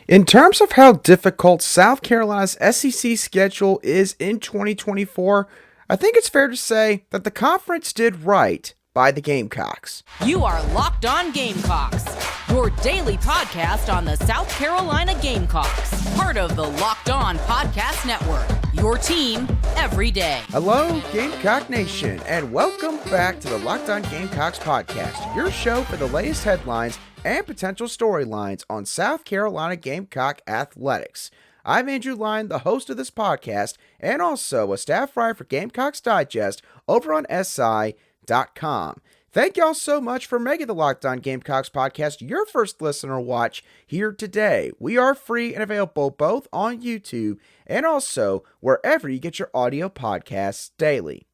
In terms of how difficult South Carolina's SEC schedule is in 2024, I think it's fair to say that the conference did right by the Gamecocks. You are Locked On Gamecocks, your daily podcast on the South Carolina Gamecocks, part of the Locked On Podcast Network, your team every day. Hello, Gamecock Nation, and welcome back to the Locked On Gamecocks podcast, your show for the latest headlines and potential storylines on South Carolina Gamecock athletics. I'm Andrew Lyon, the host of this podcast, and also a staff writer for Gamecocks Digest over on SI.com. Thank y'all so much for making the Locked On Gamecocks podcast your first listener watch here today. We are free and available both on YouTube and also wherever you get your audio podcasts daily.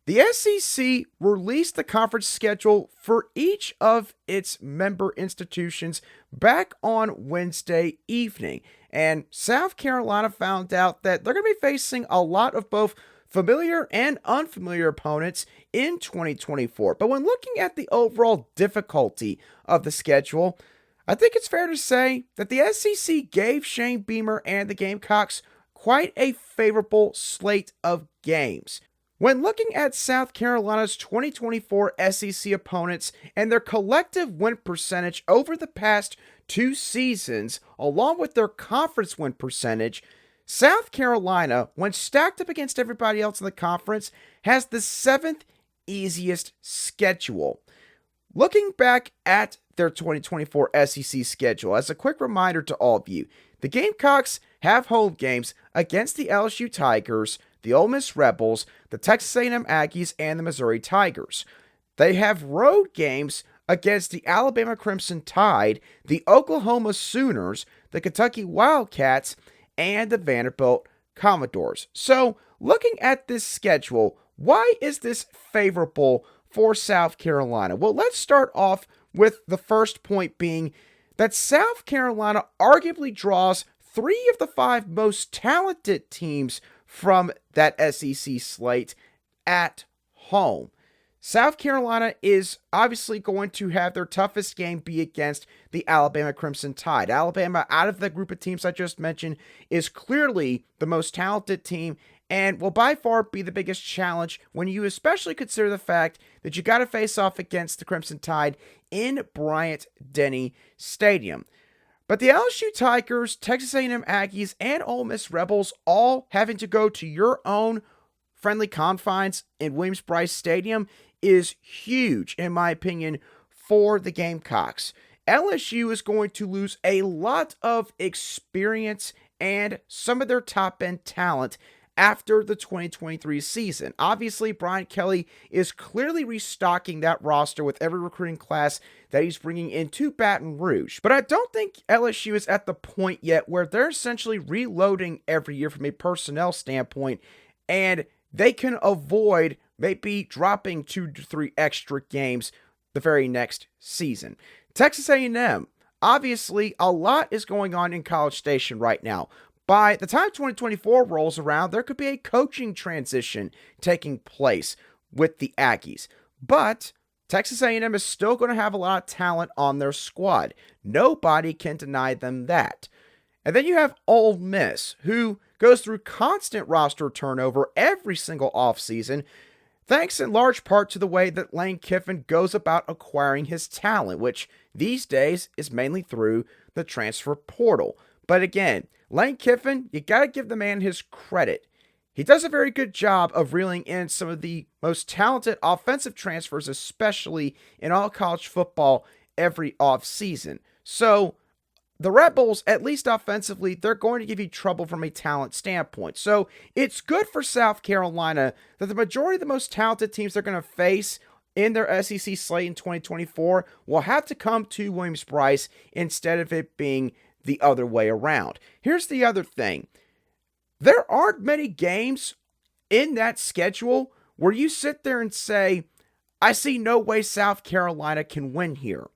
The SEC released the conference schedule for each of its member institutions back on Wednesday evening, and South Carolina found out that they're going to be facing a lot of both familiar and unfamiliar opponents in 2024. But when looking at the overall difficulty of the schedule, I think it's fair to say that the SEC gave Shane Beamer and the Gamecocks quite a favorable slate of games. When looking at South Carolina's 2024 SEC opponents and their collective win percentage over the past two seasons, along with their conference win percentage, South Carolina, when stacked up against everybody else in the conference, has the seventh easiest schedule. Looking back at their 2024 SEC schedule, as a quick reminder to all of you, the Gamecocks have home games against the LSU Tigers, the Ole Miss Rebels, the Texas A&M Aggies, and the Missouri Tigers. They have road games against the Alabama Crimson Tide, the Oklahoma Sooners, the Kentucky Wildcats, and the Vanderbilt Commodores. So, looking at this schedule, why is this favorable for South Carolina? Well, let's start off with the first point being that South Carolina arguably draws three of the five most talented teams from that SEC slate at home. South Carolina is obviously going to have their toughest game be against the Alabama Crimson Tide. Alabama, out of the group of teams I just mentioned, is clearly the most talented team and will by far be the biggest challenge when you especially consider the fact that you got to face off against the Crimson Tide in Bryant-Denny Stadium. But the LSU Tigers, Texas A&M Aggies, and Ole Miss Rebels all having to go to your own friendly confines in Williams-Brice Stadium is huge, in my opinion, for the Gamecocks. LSU is going to lose a lot of experience and some of their top-end talent after the 2023 season. Obviously, Brian Kelly is clearly restocking that roster with every recruiting class that he's bringing into Baton Rouge. But I don't think LSU is at the point yet where they're essentially reloading every year from a personnel standpoint, and they can avoid maybe dropping 2 to 3 extra games the very next season. Texas A&M, obviously, a lot is going on in College Station right now. By the time 2024 rolls around, there could be a coaching transition taking place with the Aggies. But Texas A&M is still going to have a lot of talent on their squad. Nobody can deny them that. And then you have Ole Miss, who goes through constant roster turnover every single offseason, thanks in large part to the way that Lane Kiffin goes about acquiring his talent, which these days is mainly through the transfer portal. But again, Lane Kiffin, you got to give the man his credit. He does a very good job of reeling in some of the most talented offensive transfers, especially in all college football every offseason. So the Rebels, at least offensively, they're going to give you trouble from a talent standpoint. So it's good for South Carolina that the majority of the most talented teams they're going to face in their SEC slate in 2024 will have to come to Williams-Brice instead of it being the other way around. Here's the other thing. There aren't many games in that schedule where you sit there and say, I see no way South Carolina can win here.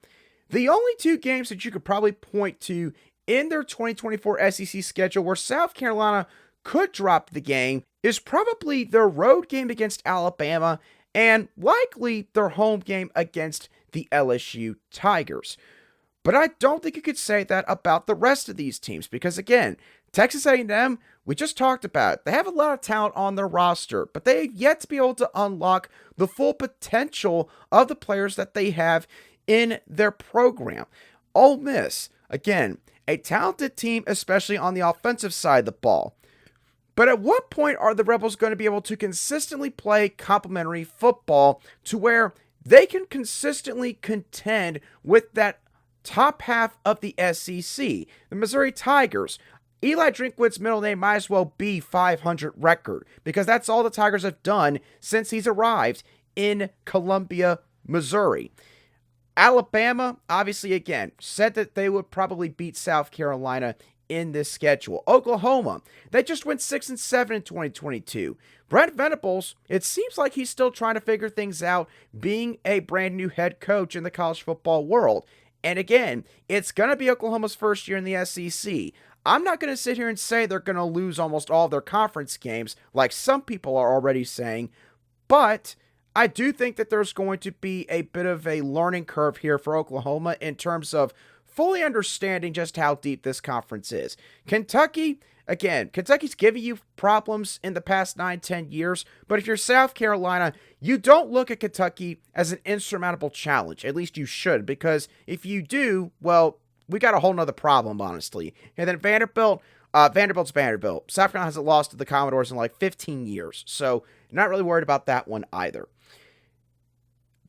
The only two games that you could probably point to in their 2024 SEC schedule where South Carolina could drop the game is probably their road game against Alabama and likely their home game against the LSU Tigers. But I don't think you could say that about the rest of these teams because, again, Texas A&M, we just talked about it. They have a lot of talent on their roster, but they have yet to be able to unlock the full potential of the players that they have in their program. Ole Miss, again, a talented team, especially on the offensive side of the ball. But at what point are the Rebels going to be able to consistently play complementary football to where they can consistently contend with that top half of the SEC? The Missouri Tigers. Eli Drinkwitz's middle name might as well be 500 record because that's all the Tigers have done since he's arrived in Columbia, Missouri. Alabama, obviously, again, said that they would probably beat South Carolina in this schedule. Oklahoma, they just went 6-7 in 2022. Brent Venables, it seems like he's still trying to figure things out being a brand new head coach in the college football world. And again, it's going to be Oklahoma's first year in the SEC. I'm not going to sit here and say they're going to lose almost all of their conference games like some people are already saying, but I do think that there's going to be a bit of a learning curve here for Oklahoma in terms of fully understanding just how deep this conference is. Kentucky, again, Kentucky's given you problems in the past 9-10 years, but if you're South Carolina, you don't look at Kentucky as an insurmountable challenge. At least you should, because if you do, well, we got a whole nother problem, honestly. And then Vanderbilt's Vanderbilt. South Carolina hasn't lost to the Commodores in like 15 years, so not really worried about that one either.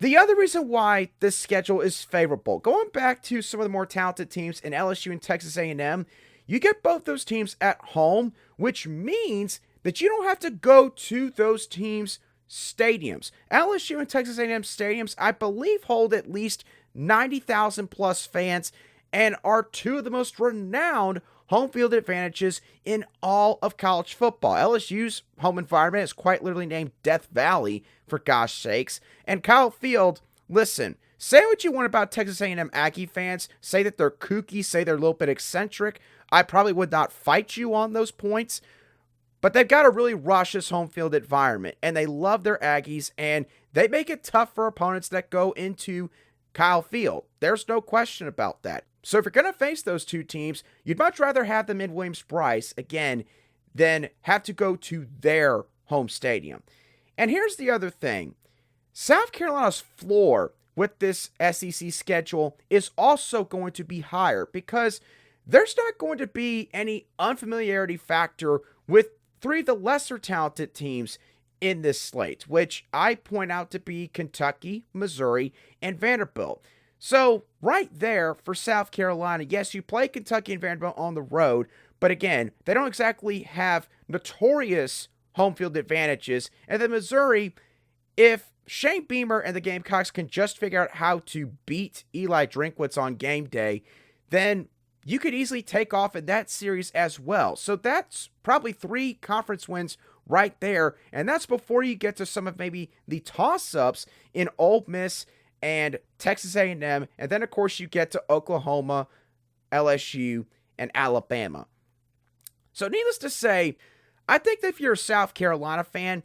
The other reason why this schedule is favorable, going back to some of the more talented teams in LSU and Texas A&M, you get both those teams at home, which means that you don't have to go to those teams' stadiums. LSU and Texas A&M stadiums, I believe, hold at least 90,000 plus fans and are two of the most renowned home field advantages in all of college football. LSU's home environment is quite literally named Death Valley, for gosh sakes. And Kyle Field, listen, say what you want about Texas A&M Aggie fans. Say that they're kooky, say they're a little bit eccentric. I probably would not fight you on those points. But they've got a really rushous home field environment, and they love their Aggies, and they make it tough for opponents that go into Kyle Field. There's no question about that. So if you're going to face those two teams, you'd much rather have them in Williams-Brice, again, than have to go to their home stadium. And here's the other thing. South Carolina's floor with this SEC schedule is also going to be higher because there's not going to be any unfamiliarity factor with three of the lesser talented teams in this slate, which I point out to be Kentucky, Missouri, and Vanderbilt. So right there for South Carolina, yes, you play Kentucky and Vanderbilt on the road, but again, they don't exactly have notorious home field advantages. And then Missouri, if Shane Beamer and the Gamecocks can just figure out how to beat Eli Drinkwitz on game day, then you could easily take off in that series as well. So that's probably 3 conference wins right there, and that's before you get to some of maybe the toss-ups in Ole Miss and Texas A&M, and then of course you get to Oklahoma, LSU, and Alabama. So needless to say, I think that if you're a South Carolina fan,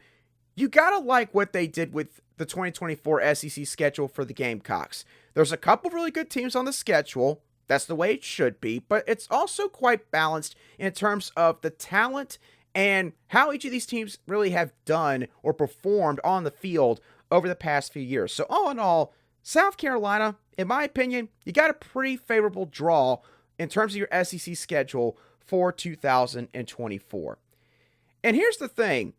you gotta like what they did with the 2024 SEC schedule for the Gamecocks. There's a couple really good teams on the schedule. That's the way it should be, but it's also quite balanced in terms of the talent and how each of these teams really have done or performed on the field over the past few years. So all in all, South Carolina, in my opinion, you got a pretty favorable draw in terms of your SEC schedule for 2024. And here's the thing,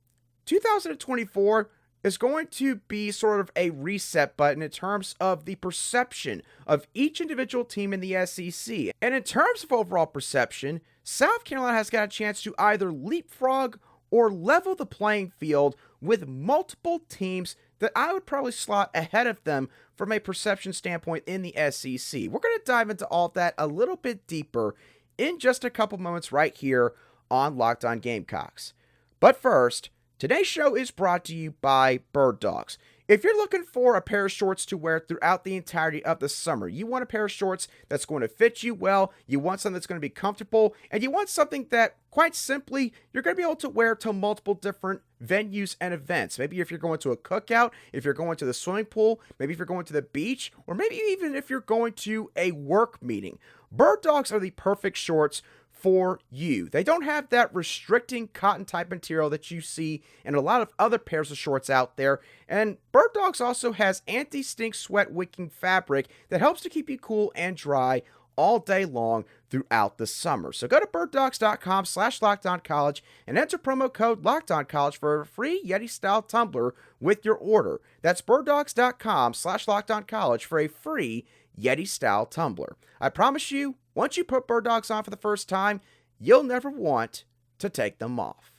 2024 is going to be sort of a reset button in terms of the perception of each individual team in the SEC. And in terms of overall perception, South Carolina has got a chance to either leapfrog or level the playing field with multiple teams that I would probably slot ahead of them from a perception standpoint in the SEC. We're going to dive into all of that a little bit deeper in just a couple moments right here on Locked On Gamecocks. But first, today's show is brought to you by Bird Dogs. If you're looking for a pair of shorts to wear throughout the entirety of the summer, you want a pair of shorts that's going to fit you well, you want something that's going to be comfortable, and you want something that, quite simply, you're going to be able to wear to multiple different venues and events. Maybe if you're going to a cookout, if you're going to the swimming pool, maybe if you're going to the beach, or maybe even if you're going to a work meeting. Bird Dogs are the perfect shorts for you. They don't have that restricting cotton type material that you see in a lot of other pairs of shorts out there. And Bird Dogs also has anti-stink sweat wicking fabric that helps to keep you cool and dry all day long throughout the summer. So go to birddogs.com/LockedOnCollege and enter promo code LockedOnCollege for a free Yeti style tumbler with your order. That's birddogs.com/LockedOnCollege for a free Yeti style tumbler. I promise you, once you put Bird Dogs on for the first time, you'll never want to take them off.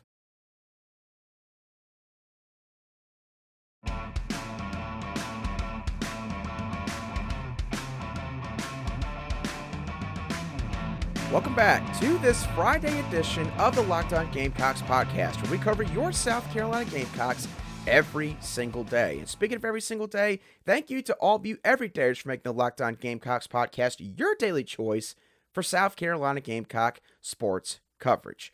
Welcome back to this Friday edition of the Locked On Gamecocks podcast, where we cover your South Carolina Gamecocks every single day. And speaking of every single day, thank you to all of you everydayers for making the Locked On Gamecocks podcast your daily choice for South Carolina Gamecock sports coverage.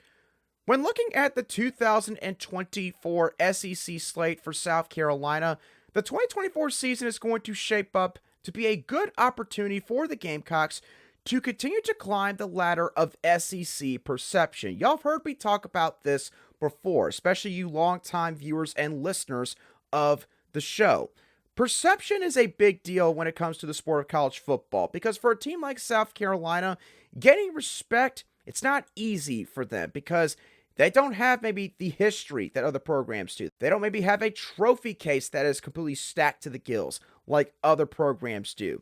When looking at the 2024 SEC slate for South Carolina, the 2024 season is going to shape up to be a good opportunity for the Gamecocks to continue to climb the ladder of SEC perception. Y'all have heard me talk about this before, especially you longtime viewers and listeners of the show. Perception is a big deal when it comes to the sport of college football, because for a team like South Carolina, getting respect, it's not easy for them because they don't have maybe the history that other programs do. They don't maybe have a trophy case that is completely stacked to the gills like other programs do.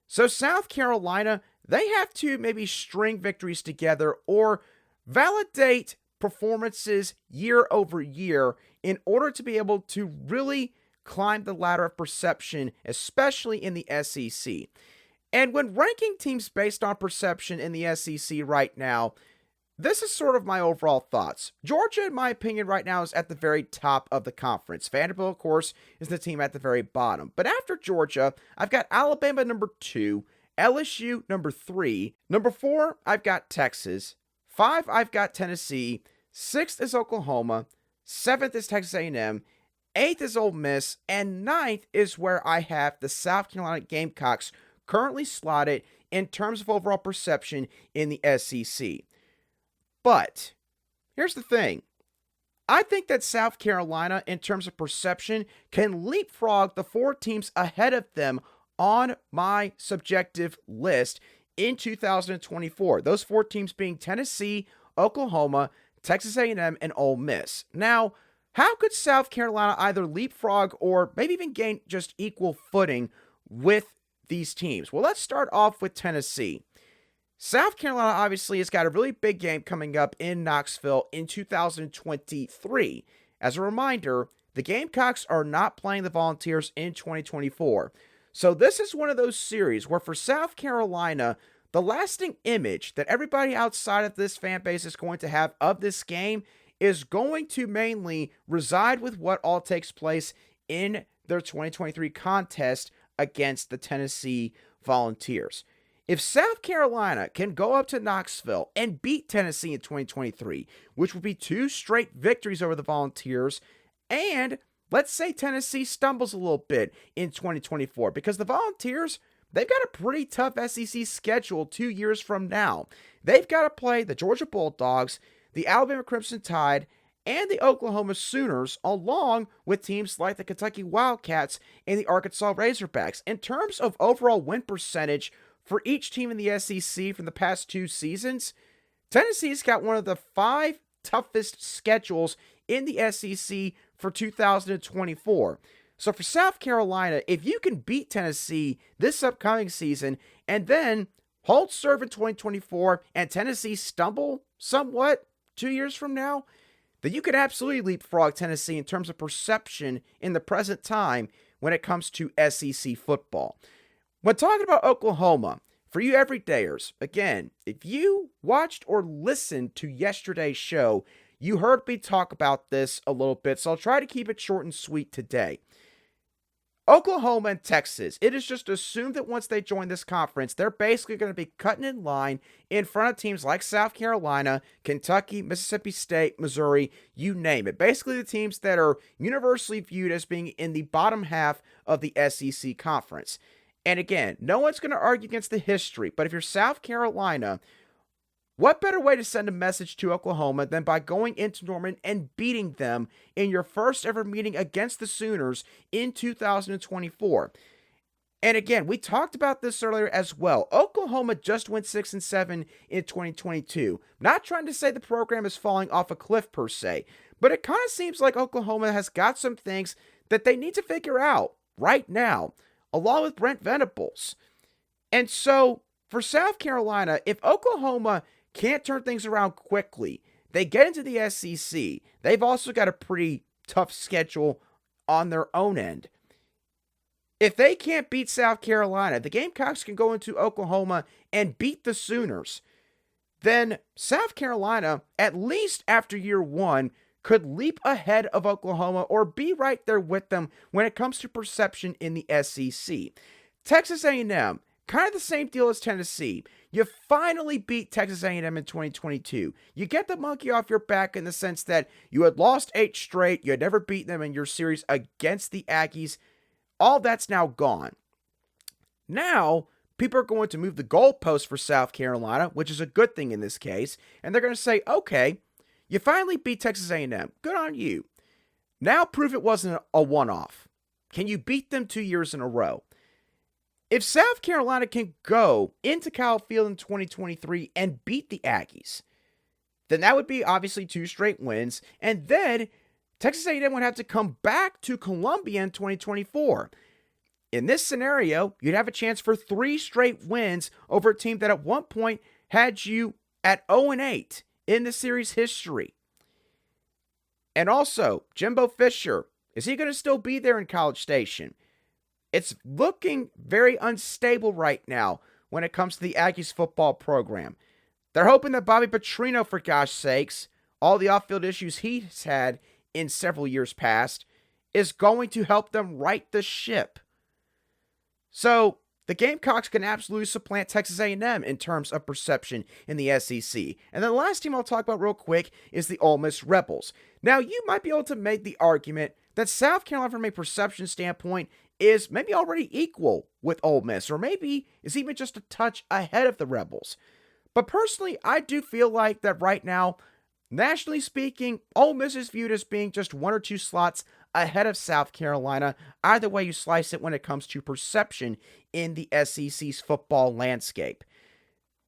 So South Carolina, they have to maybe string victories together or validate performances year over year in order to be able to really climb the ladder of perception, especially in the SEC. And when ranking teams based on perception in the SEC right now, this is sort of my overall thoughts. Georgia, in my opinion, right now is at the very top of the conference. Vanderbilt, of course, is the team at the very bottom. But after Georgia, I've got Alabama number 2, LSU number 3. Number 4, I've got Texas. 5, I've got Tennessee. 6th is Oklahoma. 7th is Texas A&M. 8th is Ole Miss. And 9th is where I have the South Carolina Gamecocks currently slotted in terms of overall perception in the SEC. But here's the thing. I think that South Carolina, in terms of perception, can leapfrog the 4 teams ahead of them on my subjective list in 2024. Those 4 teams being Tennessee, Oklahoma, Texas A&M, and Ole Miss. Now, how could South Carolina either leapfrog or maybe even gain just equal footing with these teams? Well, let's start off with Tennessee. South Carolina obviously has got a really big game coming up in Knoxville in 2023. As a reminder, the Gamecocks are not playing the Volunteers in 2024. So this is one of those series where for South Carolina, the lasting image that everybody outside of this fan base is going to have of this game is going to mainly reside with what all takes place in their 2023 contest against the Tennessee Volunteers. If South Carolina can go up to Knoxville and beat Tennessee in 2023, which would be 2 straight victories over the Volunteers, and let's say Tennessee stumbles a little bit in 2024, because the Volunteers, they've got a pretty tough SEC schedule 2 years from now. They've got to play the Georgia Bulldogs, the Alabama Crimson Tide, and the Oklahoma Sooners, along with teams like the Kentucky Wildcats and the Arkansas Razorbacks. In terms of overall win percentage for each team in the SEC from the past 2 seasons, Tennessee's got one of the 5 toughest schedules in the SEC for 2024. So for South Carolina, if you can beat Tennessee this upcoming season and then hold serve in 2024 and Tennessee stumble somewhat 2 years from now, then you could absolutely leapfrog Tennessee in terms of perception in the present time when it comes to SEC football. When talking about Oklahoma, for you everydayers, again, if you watched or listened to yesterday's show, you heard me talk about this a little bit, so I'll try to keep it short and sweet today. Oklahoma and Texas, it is just assumed that once they join this conference, they're basically going to be cutting in line in front of teams like South Carolina, Kentucky, Mississippi State, Missouri, you name it. Basically the teams that are universally viewed as being in the bottom half of the SEC conference. And again, no one's going to argue against the history, but if you're South Carolina, what better way to send a message to Oklahoma than by going into Norman and beating them in your first ever meeting against the Sooners in 2024? And again, we talked about this earlier as well. Oklahoma just went 6-7 in 2022. Not trying to say the program is falling off a cliff per se, but it kind of seems like Oklahoma has got some things that they need to figure out right now, along with Brent Venables. And so for South Carolina, if Oklahoma can't turn things around quickly, they get into the SEC. They've also got a pretty tough schedule on their own end. If they can't beat South Carolina, the Gamecocks can go into Oklahoma and beat the Sooners. Then South Carolina, at least after year one, could leap ahead of Oklahoma or be right there with them when it comes to perception in the SEC. Texas A&M, kind of the same deal as Tennessee. You finally beat Texas A&M in 2022. You get the monkey off your back in the sense that you had lost 8 straight. You had never beaten them in your series against the Aggies. All that's now gone. Now, people are going to move the goalpost for South Carolina, which is a good thing in this case. And they're going to say, okay, you finally beat Texas A&M. Good on you. Now prove it wasn't a one-off. Can you beat them 2 years in a row? If South Carolina can go into Kyle Field in 2023 and beat the Aggies, then that would be obviously 2 straight wins. And then Texas A&M would have to come back to Columbia in 2024. In this scenario, you'd have a chance for 3 straight wins over a team that at one point had you at 0-8 in the series history. And also, Jimbo Fisher, is he going to still be there in College Station? It's looking very unstable right now when it comes to the Aggies football program. They're hoping that Bobby Petrino, for gosh sakes, all the off-field issues he's had in several years past, is going to help them right the ship. So the Gamecocks can absolutely supplant Texas A&M in terms of perception in the SEC. And then the last team I'll talk about real quick is the Ole Miss Rebels. Now, you might be able to make the argument that South Carolina, from a perception standpoint, is maybe already equal with Ole Miss, or maybe is even just a touch ahead of the Rebels. But personally, I do feel like that right now, nationally speaking, Ole Miss is viewed as being just 1 or 2 slots ahead of South Carolina, either way you slice it when it comes to perception in the SEC's football landscape.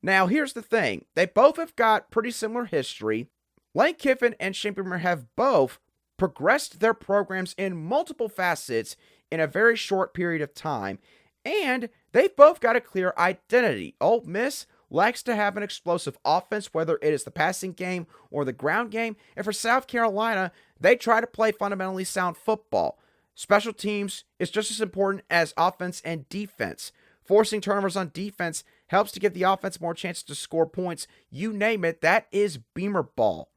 Now, here's the thing. They both have got pretty similar history. Lane Kiffin and Shane Beamer have both progressed their programs in multiple facets in a very short period of time, and they've both got a clear identity. Ole Miss likes to have an explosive offense, whether it is the passing game or the ground game, and for South Carolina, they try to play fundamentally sound football. Special teams is just as important as offense and defense. Forcing turnovers on defense helps to give the offense more chances to score points. You name it, that is Beamer ball.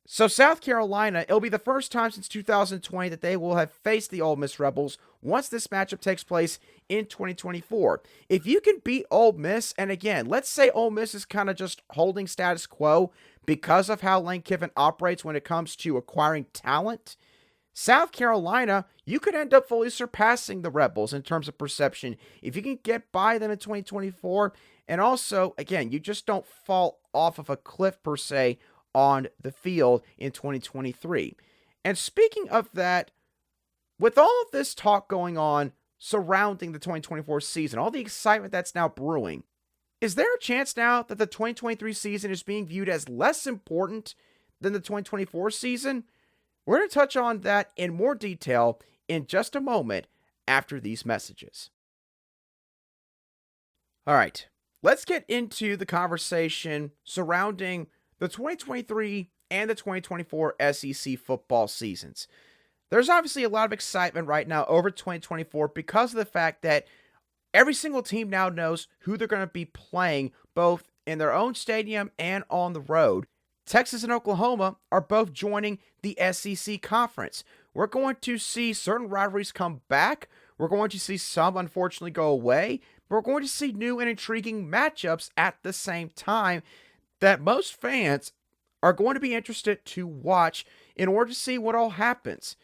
So South Carolina, it'll be the first time since 2020 that they will have faced the Ole Miss Rebels once this matchup takes place in 2024. If you can beat Ole Miss, and again, let's say Ole Miss is kind of just holding status quo because of how Lane Kiffin operates when it comes to acquiring talent, South Carolina, you could end up fully surpassing the Rebels in terms of perception if you can get by them in 2024. And also, again, you just don't fall off of a cliff per se on the field in 2023. And speaking of that, with all of this talk going on surrounding the 2024 season, all the excitement that's now brewing, is there a chance now that the 2023 season is being viewed as less important than the 2024 season? We're going to touch on that in more detail in just a moment after these messages. All right, let's get into the conversation surrounding the 2023 and the 2024 SEC football seasons. There's obviously a lot of excitement right now over 2024 because of the fact that every single team now knows who they're going to be playing both in their own stadium and on the road. Texas and Oklahoma are both joining the SEC conference, we're going to see certain rivalries come back. We're going to see some, unfortunately, go away. But we're going to see new and intriguing matchups at the same time that most fans are going to be interested to watch in order to see what all happens.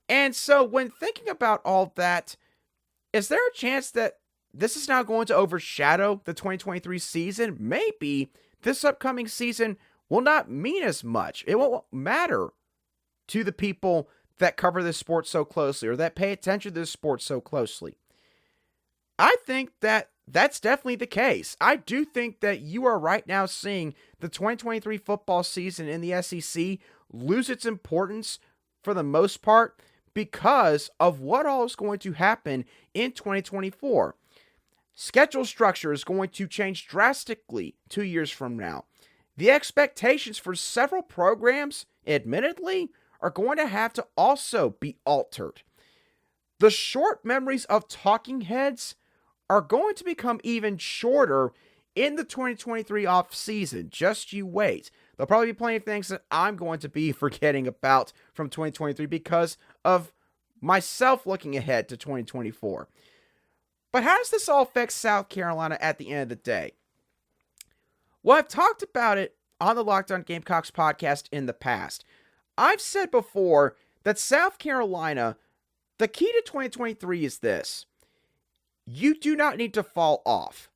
And so when thinking about all that, is there a chance that this is now going to overshadow the 2023 season? Maybe this upcoming season will not mean as much. It won't matter to the people that cover this sport so closely or that pay attention to this sport so closely. I think that that's definitely the case. I do think that you are right now seeing the 2023 football season in the SEC lose its importance for the most part because of what all is going to happen in 2024. Schedule structure is going to change drastically 2 years from now. The expectations for several programs, admittedly, are going to have to also be altered. The short memories of talking heads are going to become even shorter in the 2023 offseason. Just you wait. There'll probably be plenty of things that I'm going to be forgetting about from 2023 because of myself looking ahead to 2024. But how does this all affect South Carolina at the end of the day? Well, I've talked about it on the Locked On Gamecocks podcast in the past. I've said before that South Carolina, the key to 2023 is this. You do not need to fall off.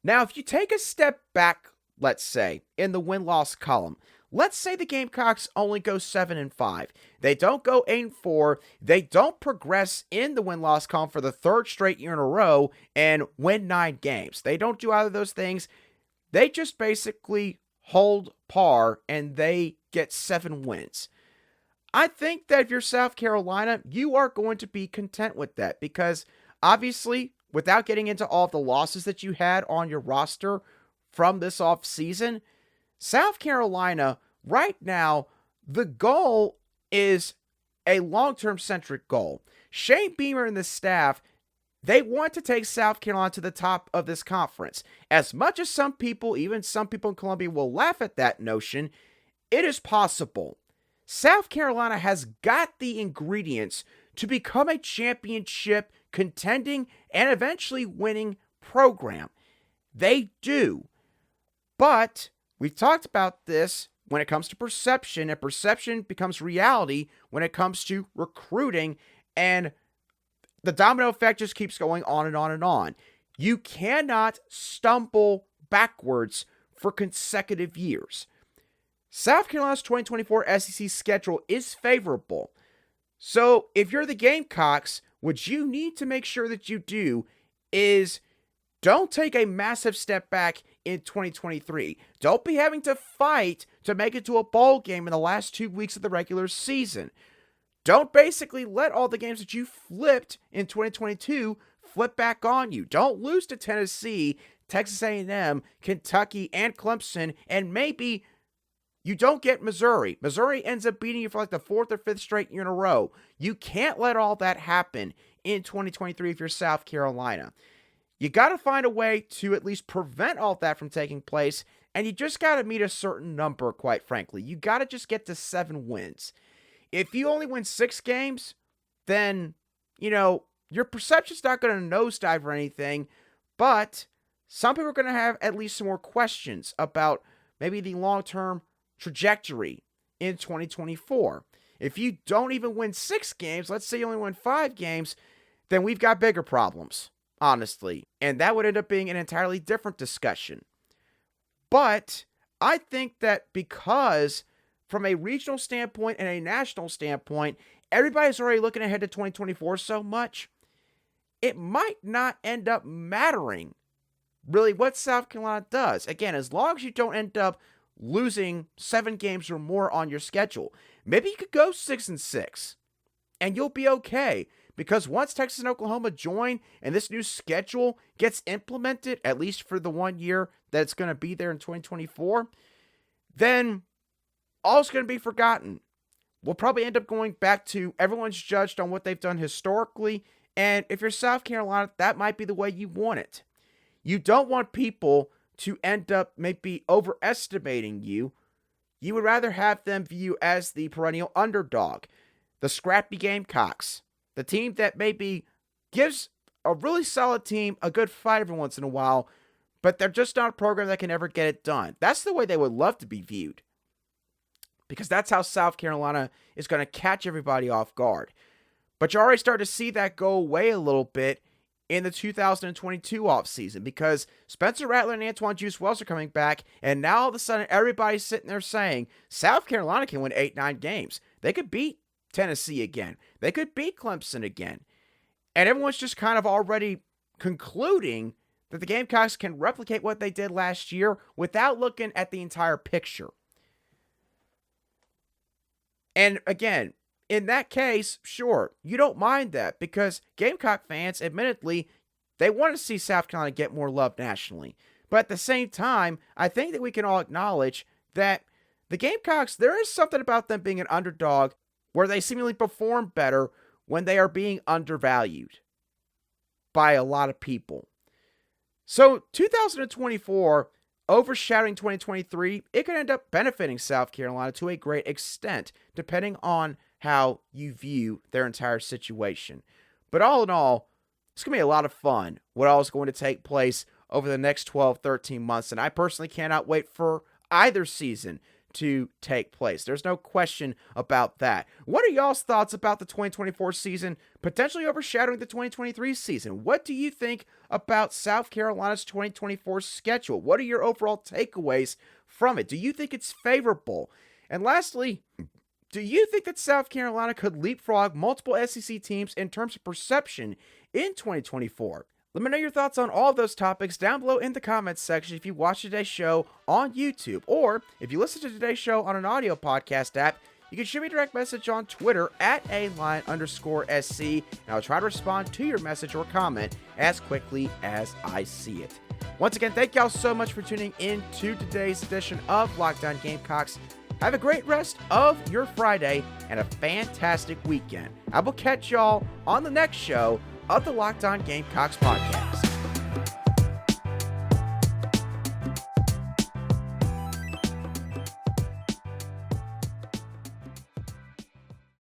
Now, if you take a step back, let's say, in the win-loss column, let's say the Gamecocks only go 7-5. They don't go 8-4. They don't progress in the win-loss column for the third straight year in a row and win 9 games. They don't do either of those things. They just basically hold par and they get 7 wins. I think that if you're South Carolina, you are going to be content with that because obviously, without getting into all of the losses that you had on your roster from this offseason, South Carolina, right now, the goal is a long-term centric goal. Shane Beamer and the staff, they want to take South Carolina to the top of this conference. As much as some people, even some people in Columbia, will laugh at that notion, it is possible. South Carolina has got the ingredients to become a championship contending and eventually winning program. They do. But we've talked about this when it comes to perception, and perception becomes reality when it comes to recruiting, and the domino effect just keeps going on and on and on. You cannot stumble backwards for consecutive years. South Carolina's 2024 SEC schedule is favorable. So if you're the Gamecocks, what you need to make sure that you do is don't take a massive step back in 2023. Don't be having to fight to make it to a bowl game in the last 2 weeks of the regular season. Don't basically let all the games that you flipped in 2022 flip back on you. Don't lose to Tennessee, Texas A&M, Kentucky, and Clemson, and maybe you don't get Missouri. Missouri ends up beating you for like the 4th or 5th straight year in a row. You can't let all that happen in 2023 if you're South Carolina. You got to find a way to at least prevent all that from taking place, and you just got to meet a certain number, quite frankly. You got to just get to 7 wins. If you only win 6 games, then, your perception's not going to nosedive or anything, but some people are going to have at least some more questions about maybe the long-term trajectory in 2024. If you don't even win 6 games, let's say you only win 5 games, then we've got bigger problems, honestly. And that would end up being an entirely different discussion. But I think that because from a regional standpoint and a national standpoint, everybody's already looking ahead to 2024 so much, it might not end up mattering really what South Carolina does. Again, as long as you don't end up losing 7 games or more on your schedule. Maybe you could go 6-6 and you'll be okay, because once Texas and Oklahoma join and this new schedule gets implemented, at least for the 1 year that it's going to be there in 2024, then all's going to be forgotten. We'll probably end up going back to everyone's judged on what they've done historically, and if you're South Carolina, that might be the way you want it. You don't want people to end up maybe overestimating you. You would rather have them view you as the perennial underdog. the scrappy Gamecocks, the team that maybe gives a really solid team a good fight every once in a while, but they're just not a program that can ever get it done. That's the way they would love to be viewed, because that's how South Carolina is going to catch everybody off guard. But you're already starting to see that go away a little bit in the 2022 offseason, because Spencer Rattler and Antoine Juice Wells are coming back, and now all of a sudden everybody's sitting there saying South Carolina can win 8-9 games. They could beat Tennessee again. They could beat Clemson again. And everyone's just kind of already concluding that the Gamecocks can replicate what they did last year without looking at the entire picture. And again, in that case, sure, you don't mind that, because Gamecock fans, admittedly, they want to see South Carolina get more love nationally. But at the same time, I think that we can all acknowledge that the Gamecocks, there is something about them being an underdog where they seemingly perform better when they are being undervalued by a lot of people. So 2024, overshadowing 2023, it could end up benefiting South Carolina to a great extent, depending on how you view their entire situation. But all in all, it's going to be a lot of fun what all is going to take place over the next 12, 13 months. And I personally cannot wait for either season to take place. There's no question about that. What are y'all's thoughts about the 2024 season potentially overshadowing the 2023 season? What do you think about South Carolina's 2024 schedule? What are your overall takeaways from it? Do you think it's favorable? And lastly, do you think that South Carolina could leapfrog multiple SEC teams in terms of perception in 2024? Let me know your thoughts on all of those topics down below in the comments section if you watch today's show on YouTube, or if you listen to today's show on an audio podcast app, you can shoot me a direct message on Twitter at @aline_SC, and I'll try to respond to your message or comment as quickly as I see it. Once again, thank y'all so much for tuning in to today's edition of Locked On Gamecocks. Have a great rest of your Friday and a fantastic weekend. I will catch y'all on the next show of the Locked On Gamecocks podcast.